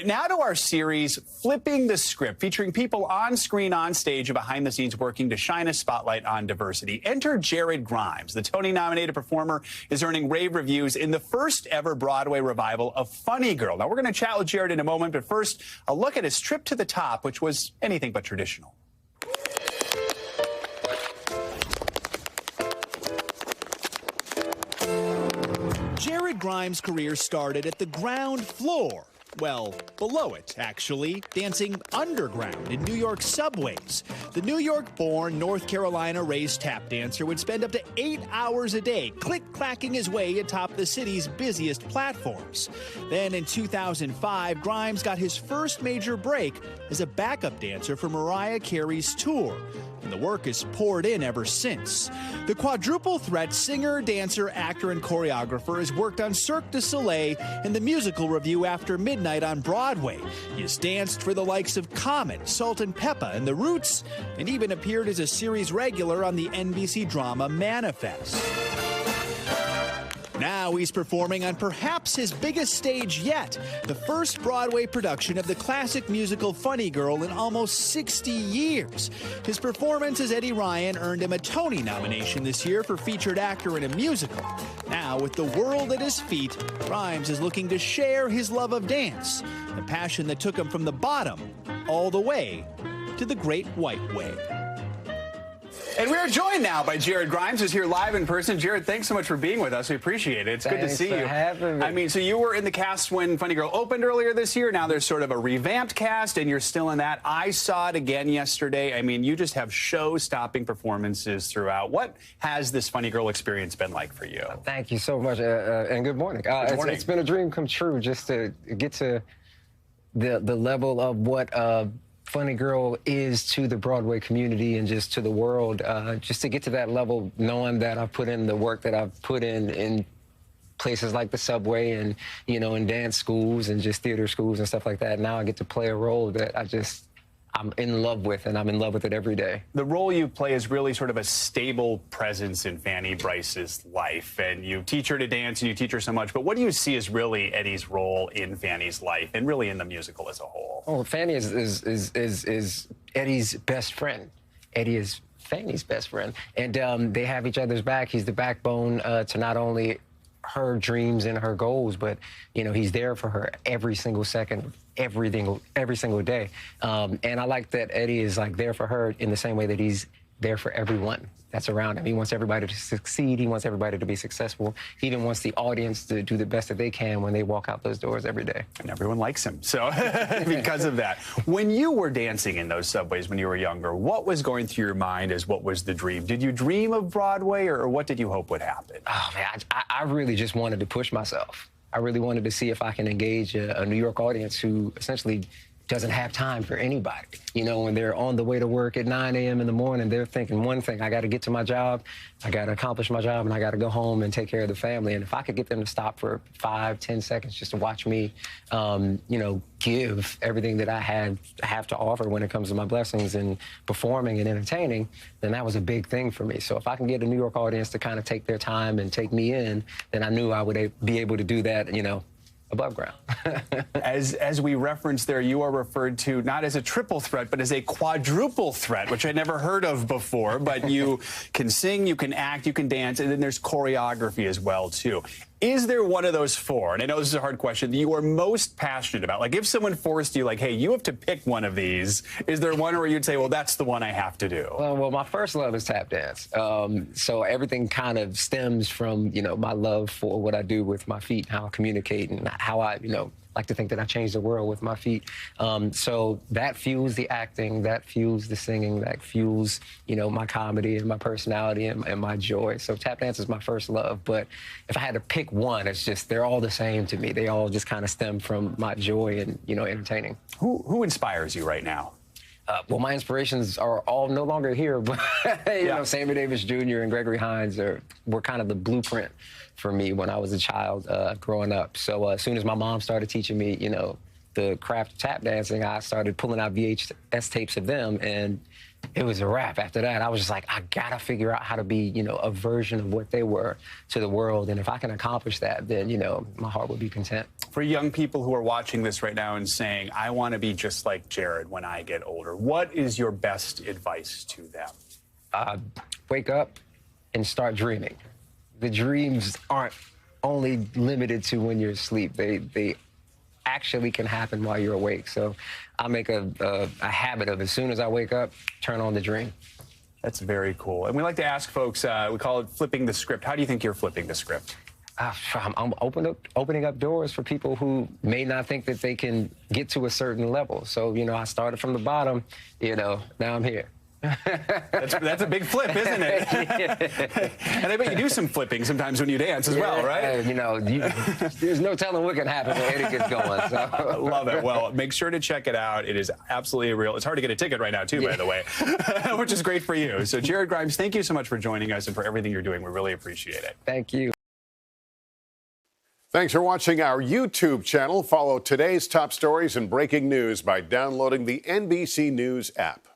Now to our series, Flipping the Script, featuring people on screen, on stage, and behind the scenes working to shine a spotlight on diversity. Enter Jared Grimes. The Tony-nominated performer is earning rave reviews in the first ever Broadway revival of Funny Girl. Now, we're going to chat with Jared in a moment, but first, a look at his trip to the top, which was anything but traditional. Jared Grimes' career started at the ground floor. Well, below it, actually, dancing underground in New York subways. The New York-born, North Carolina-raised tap dancer would spend up to 8 hours a day click-clacking his way atop the city's busiest platforms. Then in 2005, Grimes got his first major break as a backup dancer for Mariah Carey's tour. And the work has poured in ever since. The quadruple threat singer, dancer, actor, and choreographer has worked on Cirque du Soleil and the musical review After Midnight on Broadway. He has danced for the likes of Comet, Salt and Peppa, and The Roots, and even appeared as a series regular on the NBC drama Manifest. Now he's performing on perhaps his biggest stage yet, the first Broadway production of the classic musical Funny Girl in almost 60 years. His performance as Eddie Ryan earned him a Tony nomination this year for featured actor in a musical. Now, with the world at his feet, Grimes is looking to share his love of dance, a passion that took him from the bottom all the way to the Great White Way. And we are joined now by Jared Grimes, who's here live in person. Jared, thanks so much for being with us. We appreciate it. It's good to see you. Thanks for having me. I mean, so you were in the cast when Funny Girl opened earlier this year. Now there's sort of a revamped cast, and you're still in that. I saw it again yesterday. I mean, you just have show-stopping performances throughout. What has this Funny Girl experience been like for you? Thank you so much, and good morning. Good morning. It's been a dream come true just to get to the level of what Funny Girl is to the Broadway community and just to the world, just to get to that level, knowing that I've put in the work that I've put in places like the subway and, you know, in dance schools and just theater schools and stuff like that. Now I get to play a role that I'm in love with, and I'm in love with it every day. The role you play is really sort of a stable presence in Fanny Brice's life, and you teach her to dance and you teach her so much, but what do you see as really Eddie's role in Fanny's life and really in the musical as a whole? Oh, Fanny is Eddie's best friend. Eddie is Fanny's best friend, and they have each other's back. He's the backbone to not only her dreams and her goals, but you know, he's there for her every single second, every single day. And I like that Eddie is like there for her in the same way that he's there for everyone that's around him. He wants everybody to succeed. He wants everybody to be successful. He even wants the audience to do the best that they can when they walk out those doors every day. And everyone likes him, so because of that. When you were dancing in those subways when you were younger, what was going through your mind as what was the dream? Did you dream of Broadway, or what did you hope would happen? Oh, man, I really just wanted to push myself. I really wanted to see if I can engage a New York audience who essentially doesn't have time for anybody. You know, when they're on the way to work at 9 a.m. in the morning, they're thinking one thing: I got to get to my job, I got to accomplish my job, and I got to go home and take care of the family. And if I could get them to stop for 5-10 seconds just to watch me, you know, give everything that I have to offer when it comes to my blessings and performing and entertaining, then that was a big thing for me. So if I can get a New York audience to kind of take their time and take me in, then I knew I would be able to do that, you know, above ground. As we referenced there, you are referred to not as a triple threat, but as a quadruple threat, which I never heard of before. But you can sing, you can act, you can dance, and then there's choreography as well, too. Is there one of those four, and I know this is a hard question, that you are most passionate about? Like, if someone forced you, like, hey, you have to pick one of these, is there one where you'd say, well, that's the one I have to do? Well, my first love is tap dance. So everything kind of stems from, you know, my love for what I do with my feet, how I communicate, and how I, you know, like to think that I changed the world with my feet. So that fuels the acting, that fuels the singing, that fuels, you know, my comedy and my personality and my joy. So tap dance is my first love. But if I had to pick one, it's just, they're all the same to me. They all just kind of stem from my joy and, you know, entertaining. Who inspires you right now? Well, my inspirations are all no longer here, but you know, Sammy Davis Jr. and Gregory Hines were kind of the blueprint for me when I was a child growing up. So as soon as my mom started teaching me, you know, the craft of tap dancing, I started pulling out VHS tapes of them and it was a wrap. After that, I was just like, I gotta figure out how to be, you know, a version of what they were to the world. And if I can accomplish that, then, you know, my heart would be content. For young people who are watching this right now and saying, I want to be just like Jared when I get older, what is your best advice to them? Wake up and start dreaming. The dreams aren't only limited to when you're asleep. They actually can happen while you're awake. So I make a habit of, as soon as I wake up, turn on the dream. That's very cool. And we like to ask folks, we call it flipping the script. How do you think you're flipping the script? I'm opening up doors for people who may not think that they can get to a certain level. So, you know, I started from the bottom, you know, now I'm here. That's a big flip, isn't it? And I bet you do some flipping sometimes when you dance as well, right? You know, there's no telling what can happen when Eddie gets going. So. Love it. Well, make sure to check it out. It is absolutely real. It's hard to get a ticket right now, too, by the way, which is great for you. So, Jared Grimes, thank you so much for joining us and for everything you're doing. We really appreciate it. Thank you. Thanks for watching our YouTube channel. Follow today's top stories and breaking news by downloading the NBC News app.